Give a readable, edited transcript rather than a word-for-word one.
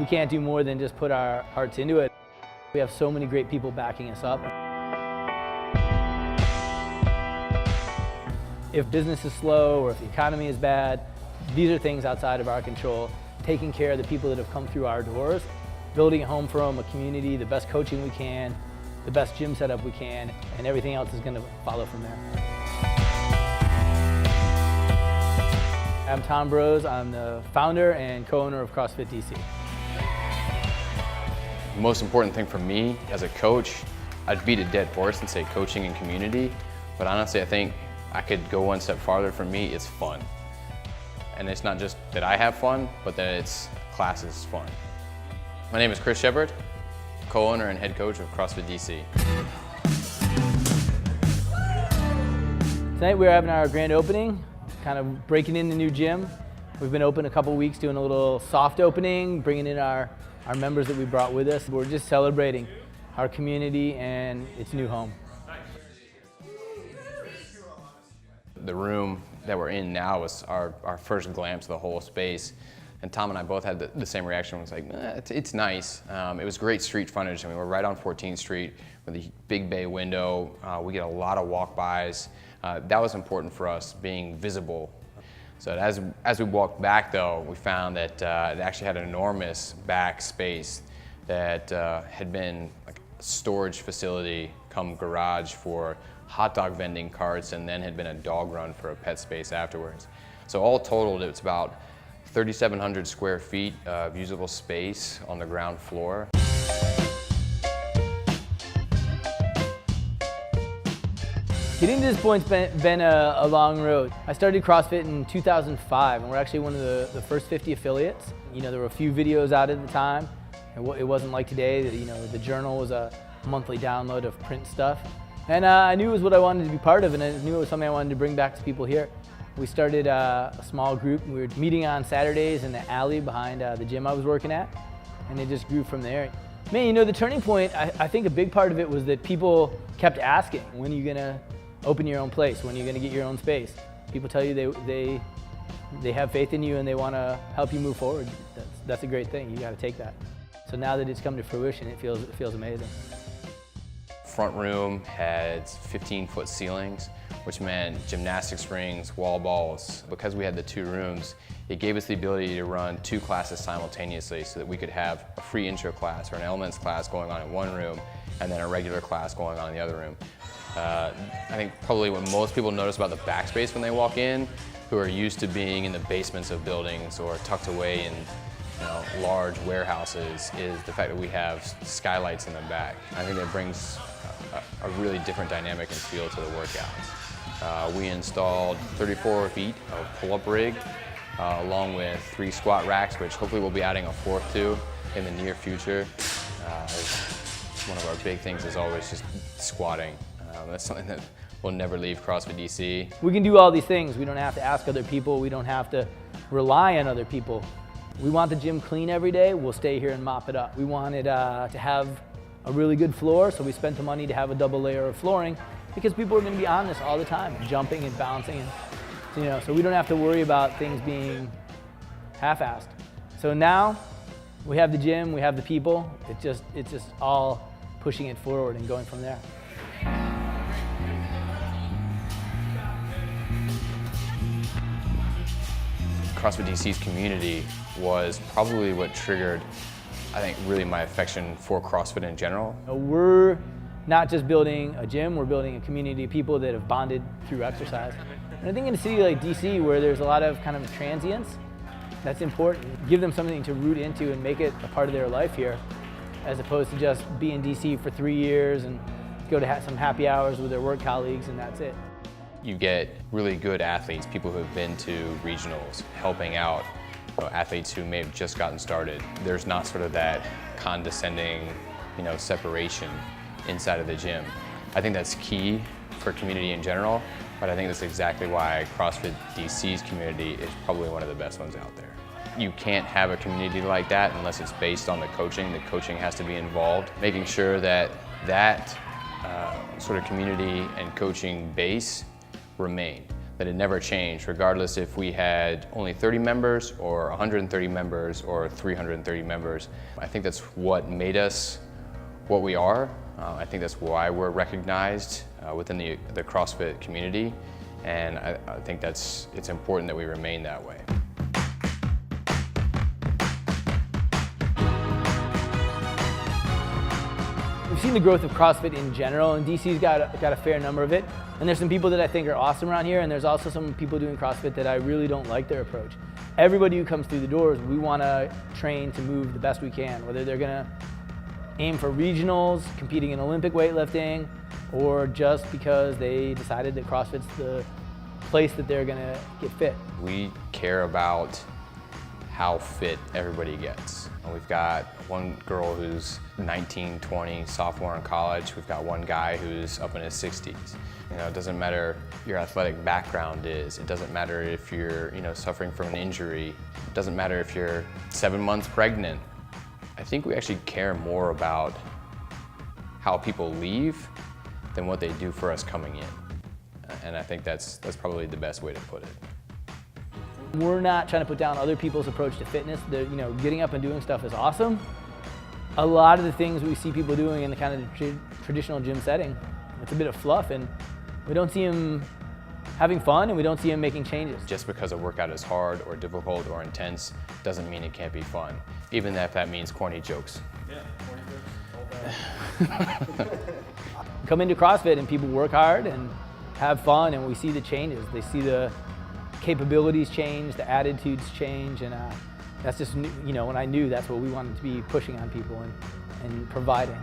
We can't do more than just put our hearts into it. We have so many great people backing us up. If business is slow or if the economy is bad, these are things outside of our control. Taking care of the people that have come through our doors, building a home for them, a community, the best coaching we can, the best gym setup we can, and everything else is going to follow from there. I'm Tom Brose. I'm the founder and co-owner of Crossfit+DC. The most important thing for me as a coach, I'd beat a dead horse and say coaching and community, but honestly I think I could go one step farther. For me, it's fun. And it's not just that I have fun, but that class is fun. My name is Chris Shepard, co-owner and head coach of CrossFit+DC. Tonight we're having our grand opening, kind of breaking in the new gym. We've been open a couple weeks doing a little soft opening, bringing in our members that we brought with us. We're just celebrating our community and its new home. The room that we're in now was our first glimpse of the whole space. And Tom and I both had the same reaction. It was like, it's nice. It was great street frontage. I mean, we're right on 14th Street with a big bay window. We get a lot of walk-bys. That was important for us, being visible. So as we walked back though, we found that it actually had an enormous back space that had been like a storage facility come garage for hot dog vending carts, and then had been a dog run for a pet space afterwards. So all totaled, it's about 3,700 square feet of usable space on the ground floor. Getting to this point's been a long road. I started CrossFit in 2005, and we're actually one of the first 50 affiliates. You know, there were a few videos out at the time, and it wasn't like today that, you know, the journal was a monthly download of print stuff. And I knew it was what I wanted to be part of, and I knew it was something I wanted to bring back to people here. We started a small group. We were meeting on Saturdays in the alley behind the gym I was working at, and it just grew from there. Man, you know, the turning point, I think a big part of it was that people kept asking, when are you gonna open your own place? When are you gonna get your own space? People tell you they have faith in you and they wanna help you move forward. That's a great thing, you gotta take that. So now that it's come to fruition, it feels amazing. Front room had 15-foot ceilings, which meant gymnastics rings, wall balls. Because we had the two rooms, it gave us the ability to run two classes simultaneously so that we could have a free intro class or an elements class going on in one room and then a regular class going on in the other room. I think probably what most people notice about the backspace when they walk in, who are used to being in the basements of buildings or tucked away in large warehouses, is the fact that we have skylights in the back. I think that brings a really different dynamic and feel to the workouts. We installed 34 feet of pull-up rig along with 3 squat racks, which hopefully we'll be adding a 4th to in the near future. One of our big things is always just squatting. That's something that will never leave CrossFit+DC. We can do all these things. We don't have to ask other people. We don't have to rely on other people. We want the gym clean every day. We'll stay here and mop it up. We wanted to have a really good floor, so we spent the money to have a double layer of flooring because people are going to be on this all the time, jumping and bouncing, and, so we don't have to worry about things being half-assed. So now we have the gym, we have the people. It's just all pushing it forward and going from there. CrossFit+DC's community was probably what triggered, I think, really my affection for CrossFit in general. We're not just building a gym, we're building a community of people that have bonded through exercise. And I think in a city like DC, where there's a lot of kind of transients, that's important. Give them something to root into and make it a part of their life here, as opposed to just be in DC for 3 years and go to some happy hours with their work colleagues and that's it. You get really good athletes, people who have been to regionals, helping out athletes who may have just gotten started. There's not sort of that condescending, separation inside of the gym. I think that's key for community in general, but I think that's exactly why CrossFit+DC's community is probably one of the best ones out there. You can't have a community like that unless it's based on the coaching. The coaching has to be involved, making sure that sort of community and coaching base remain. that it never changed, regardless if we had only 30 members or 130 members or 330 members. I think that's what made us what we are. I think that's why we're recognized within the CrossFit community, and I think it's important that we remain that way. We've seen the growth of CrossFit in general, and DC's got a fair number of it. And there's some people that I think are awesome around here, and there's also some people doing CrossFit that I really don't like their approach. Everybody who comes through the doors, we want to train to move the best we can, whether they're going to aim for regionals, competing in Olympic weightlifting, or just because they decided that CrossFit's the place that they're going to get fit. We care about how fit everybody gets. We've got one girl who's 19, 20, sophomore in college. We've got one guy who's up in his 60s. You know, it doesn't matter your athletic background is. It doesn't matter if you're, suffering from an injury. It doesn't matter if you're 7 months pregnant. I think we actually care more about how people leave than what they do for us coming in. And I think that's probably the best way to put it. We're not trying to put down other people's approach to fitness. Getting up and doing stuff is awesome. A lot of the things we see people doing in the kind of traditional gym setting, it's a bit of fluff, and we don't see them having fun, and we don't see them making changes. Just because a workout is hard or difficult or intense doesn't mean it can't be fun, even if that means corny jokes. Yeah, corny jokes, all bad. Come into CrossFit and people work hard and have fun, and we see the changes. They see the capabilities change, the attitudes change, and that's just, when I knew that's what we wanted to be pushing on people and providing.